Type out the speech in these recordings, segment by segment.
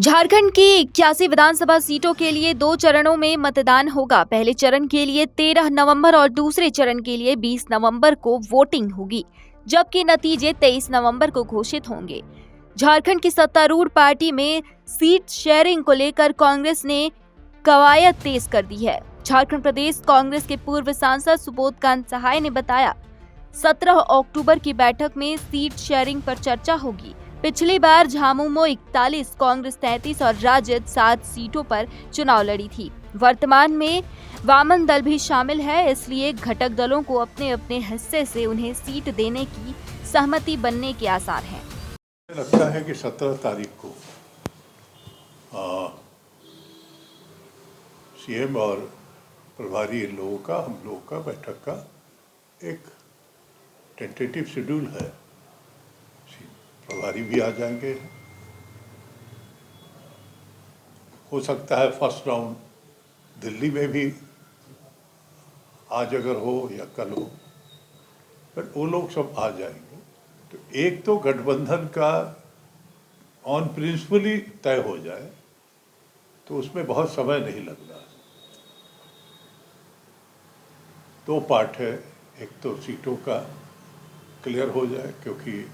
झारखंड की 81 विधानसभा सीटों के लिए 2 चरणों में मतदान होगा। पहले चरण के लिए 13 नवंबर और दूसरे चरण के लिए 20 नवंबर को वोटिंग होगी, जबकि नतीजे 23 नवंबर को घोषित होंगे। झारखंड की सत्तारूढ़ पार्टी में सीट शेयरिंग को लेकर कांग्रेस ने कवायद तेज कर दी है। झारखंड प्रदेश कांग्रेस के पूर्व सांसद सुबोधकांत सहाय ने बताया, 17 अक्टूबर की बैठक में सीट शेयरिंग पर चर्चा होगी। पिछली बार झामुमो 41, कांग्रेस 33 और राजद 7 सीटों पर चुनाव लड़ी थी। वर्तमान में वामन दल भी शामिल है, इसलिए घटक दलों को अपने अपने हिस्से से उन्हें सीट देने की सहमति बनने के आसार हैं। लगता है कि 17 तारीख को सीएम और प्रभारी लोगों का, हम लोगों का बैठक का एक टेंटेटिव शेड्यूल है। प्रभारी भी आ जाएंगे, हो सकता है फर्स्ट राउंड दिल्ली में भी आज अगर हो या कल हो, बट वो लोग सब आ जाएंगे। तो एक तो गठबंधन का ऑन प्रिंसिपल ही तय हो जाए तो उसमें बहुत समय नहीं लगना। 2 पार्ट है, एक तो सीटों का क्लियर हो जाए, क्योंकि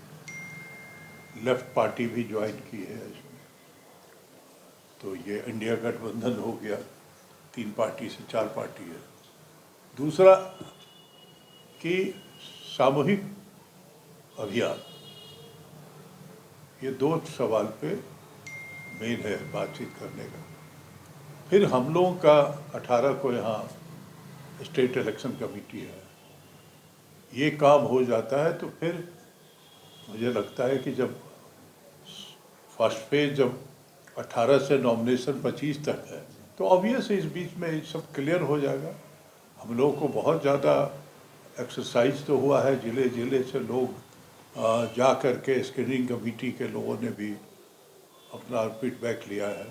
लेफ्ट पार्टी भी ज्वाइन की है इसमें, तो ये इंडिया गठबंधन हो गया, 3 पार्टी से 4 पार्टी है। दूसरा कि सामूहिक अभियान, ये 2 सवाल पे मेन है बातचीत करने का। फिर हम लोगों का 18 को यहाँ स्टेट इलेक्शन कमेटी है, ये काम हो जाता है तो फिर मुझे लगता है कि जब फर्स्ट फेज जब 18 से नॉमिनेशन 25 तक है तो ऑब्वियस इस बीच में सब क्लियर हो जाएगा। हम लोगों को बहुत ज़्यादा एक्सरसाइज तो हुआ है, ज़िले ज़िले से लोग जा कर के स्क्रीनिंग कमेटी के लोगों ने भी अपना फीडबैक लिया है।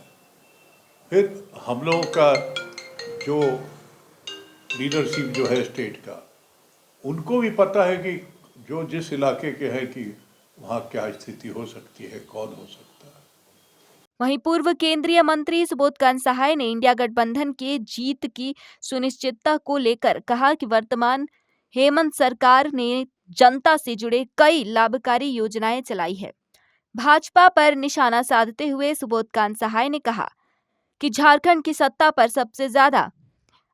फिर हम लोगों का जो लीडरशिप जो है स्टेट का, उनको भी पता है कि जो जिस इलाके के हैं कि वहाँ क्या स्थिति हो सकती है, कौन हो सकता है। वहीं पूर्व केंद्रीय मंत्री सुबोधकांत सहाय ने इंडिया गठबंधन के जीत की सुनिश्चितता को लेकर कहा कि वर्तमान हेमंत सरकार ने जनता से जुड़े कई लाभकारी योजनाएं चलाई है। भाजपा पर निशाना साधते हुए सुबोधकांत सहाय ने कहा कि झारखंड की सत्ता पर सबसे ज्यादा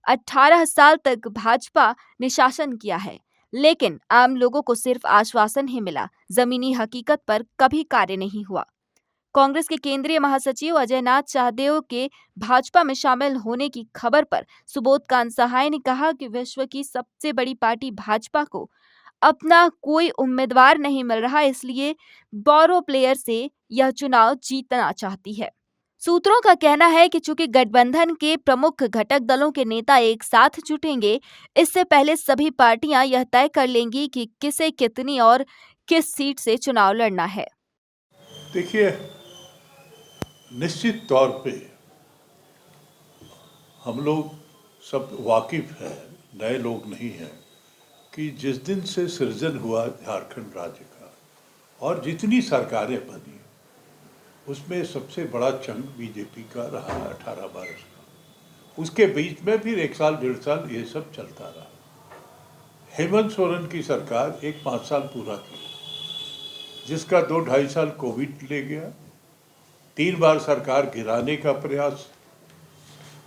18 साल तक भाजपा ने शासन किया है, लेकिन आम लोगों को सिर्फ आश्वासन ही मिला, जमीनी हकीकत पर कभी कार्य नहीं हुआ। कांग्रेस के केंद्रीय महासचिव अजय नाथ शाहदेव के भाजपा में शामिल होने की खबर पर सुबोधकांत सहाय ने कहा कि विश्व की सबसे बड़ी पार्टी भाजपा को अपना कोई उम्मीदवार नहीं मिल रहा, इसलिए बोरो प्लेयर से यह चुनाव जीतना चाहती है। सूत्रों का कहना है कि चूंकि गठबंधन के प्रमुख घटक दलों के नेता एक साथ जुटेंगे, इससे पहले सभी पार्टियां यह तय कर लेंगी कि किसे कितनी और किस सीट से चुनाव लड़ना है। देखिए, निश्चित तौर पे हम लोग सब वाकिफ हैं, नए लोग नहीं हैं, कि जिस दिन से सृजन हुआ झारखंड राज्य का और जितनी सरकारें बनी, उसमें सबसे बड़ा चंग बीजेपी का रहा 18 वर्ष का। उसके बीच में फिर 1 साल 1.5 साल ये सब चलता रहा। हेमंत सोरेन की सरकार 5 साल पूरा की, जिसका 2-2.5 साल कोविड ले गया। 3 बार सरकार गिराने का प्रयास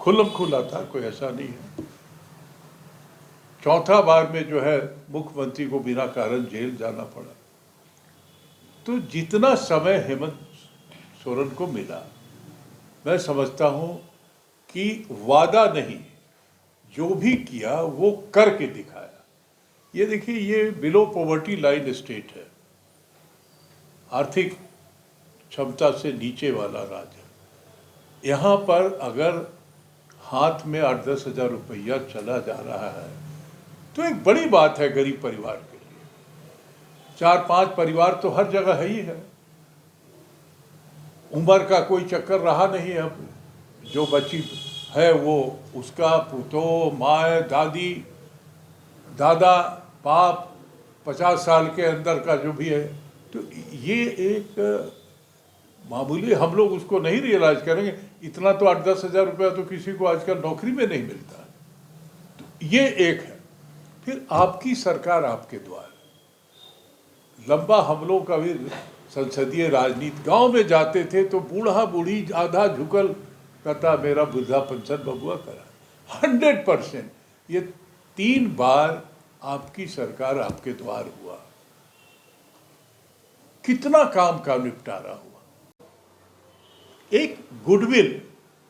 खुल्लम खुला था, कोई ऐसा नहीं है। चौथा बार में जो है मुख्यमंत्री को बिना कारण जेल जाना पड़ा। तो जितना समय हेमंत सोरेन को मिला, मैं समझता हूं कि वादा नहीं, जो भी किया वो करके दिखाया। ये देखिए, ये बिलो पॉवर्टी लाइन स्टेट है, आर्थिक क्षमता से नीचे वाला राज्य। यहाँ पर अगर हाथ में 8-10 हज़ार रुपया चला जा रहा है तो एक बड़ी बात है गरीब परिवार के लिए। 4-5 परिवार तो हर जगह है ही है। उम्र का कोई चक्कर रहा नहीं है। अब जो बच्ची है वो उसका पुतो, माँ, दादी, दादा, बाप 50 साल के अंदर का जो भी है, तो ये एक मामूली हम लोग उसको नहीं रियलाइज करेंगे। इतना तो 8-10 हज़ार रुपया तो किसी को आजकल नौकरी में नहीं मिलता। तो ये एक है। फिर आपकी सरकार आपके द्वार, लंबा हम लोग का भी संसदीय राजनीति, गांव में जाते थे तो बूढ़ा बूढ़ी आधा झुकल कहता मेरा वृद्धा पेंशन बबुआ करा। 100% ये 3 बार आपकी सरकार आपके द्वार हुआ, कितना काम का निपटारा हुआ। एक गुडविल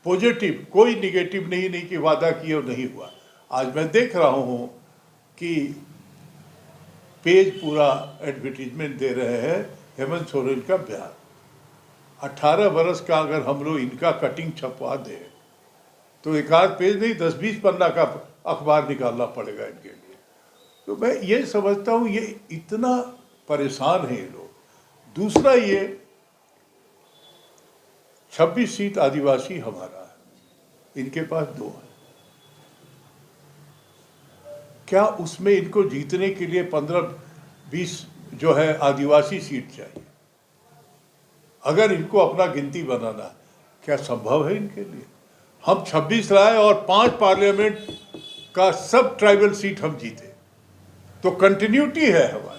पॉजिटिव, कोई निगेटिव नहीं कि वादा किया और नहीं हुआ। आज मैं देख रहा हूं कि पेज पूरा एडवर्टीजमेंट दे रहे हैं हेमंत सोरेन का बयान। 18 बरस का अगर हम लोग इनका कटिंग छपवा दें तो एक आध पेज नहीं 10-20 पन्ना का अखबार निकालना पड़ेगा इनके लिए। तो मैं ये समझता हूँ ये इतना परेशान है ये लोग। दूसरा ये 26 सीट आदिवासी हमारा है, इनके पास 2 है। क्या उसमें इनको जीतने के लिए 15-20 जो है आदिवासी सीट चाहिए? अगर इनको अपना गिनती बनाना क्या संभव है इनके लिए? हम 26 लाए और 5 पार्लियामेंट का सब ट्राइबल सीट हम जीते, तो कंटिन्यूटी है हमारी।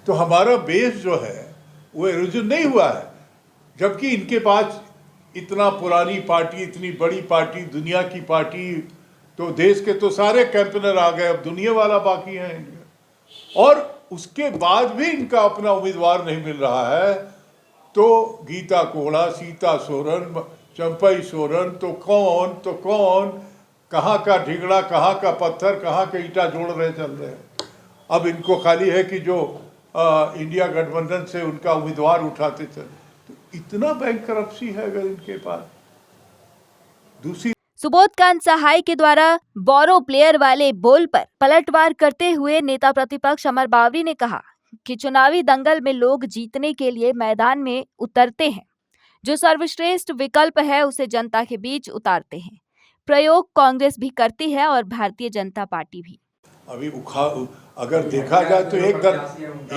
तो हमारा बेस जो है वो एरोजन नहीं हुआ है। जबकि इनके पास इतना पुरानी पार्टी, इतनी बड़ी पार्टी, दुनिया की पार्टी, तो देश के तो सारे कैंपेनर आ गए, अब दुनिया वाला बाकी है इनका। और उसके बाद भी इनका अपना उम्मीदवार नहीं मिल रहा है। तो गीता कोड़ा, सीता सोरेन, चंपई सोरेन, तो कौन, कहाँ का ढिगड़ा, कहाँ का पत्थर, कहाँ के ईंटा जोड़ रहे चल रहे हैं। अब इनको खाली है कि जो इंडिया गठबंधन से उनका उम्मीदवार उठाते चले। तो इतना बैंक करप्सी है अगर इनके पास। दूसरी सुबोधकांत सहाय के द्वारा बोरो प्लेयर वाले बोल पर पलटवार करते हुए नेता प्रतिपक्ष अमर बावरी ने कहा कि चुनावी दंगल में लोग जीतने के लिए मैदान में उतरते हैं, जो सर्वश्रेष्ठ विकल्प है उसे जनता के बीच उतारते हैं। प्रयोग कांग्रेस भी करती है और भारतीय जनता पार्टी भी। अभी अगर देखा जाए तो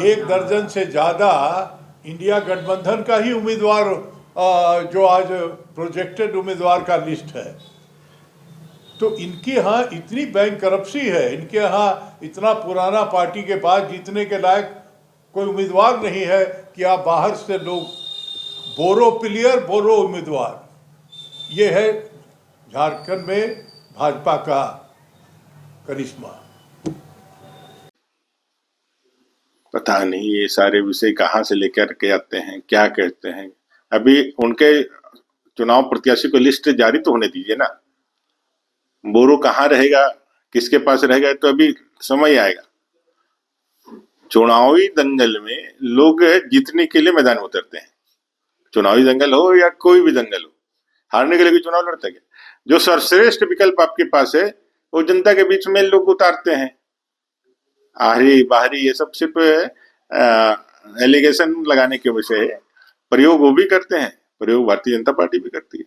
एक दर्जन से ज्यादा इंडिया गठबंधन का ही उम्मीदवार जो आज प्रोजेक्टेड उम्मीदवार का लिस्ट है। तो इनके यहाँ इतनी बैंक करप्सी है, इनके यहाँ इतना पुराना पार्टी के पास जीतने के लायक कोई उम्मीदवार नहीं है कि आप बाहर से लोग बोरो प्लेयर, बोरो उम्मीदवार, ये है झारखंड में भाजपा का करिश्मा। पता नहीं ये सारे विषय कहाँ से लेकर के आते हैं, क्या कहते हैं। अभी उनके चुनाव प्रत्याशी को लिस्ट जारी तो होने दीजिए ना। बोरो कहाँ रहेगा, किसके पास रहेगा, तो अभी समय आएगा। चुनावी दंगल में लोग जीतने के लिए मैदान में उतरते हैं। चुनावी दंगल हो या कोई भी दंगल हो, हारने के लिए भी चुनाव लड़ता है। जो सर्वश्रेष्ठ विकल्प आपके पास है वो जनता के बीच में लोग उतारते हैं। आहरी बाहरी ये सब सिर्फ एलिगेशन लगाने के विषय है। प्रयोग वो भी करते हैं, प्रयोग भारतीय जनता पार्टी भी करती है।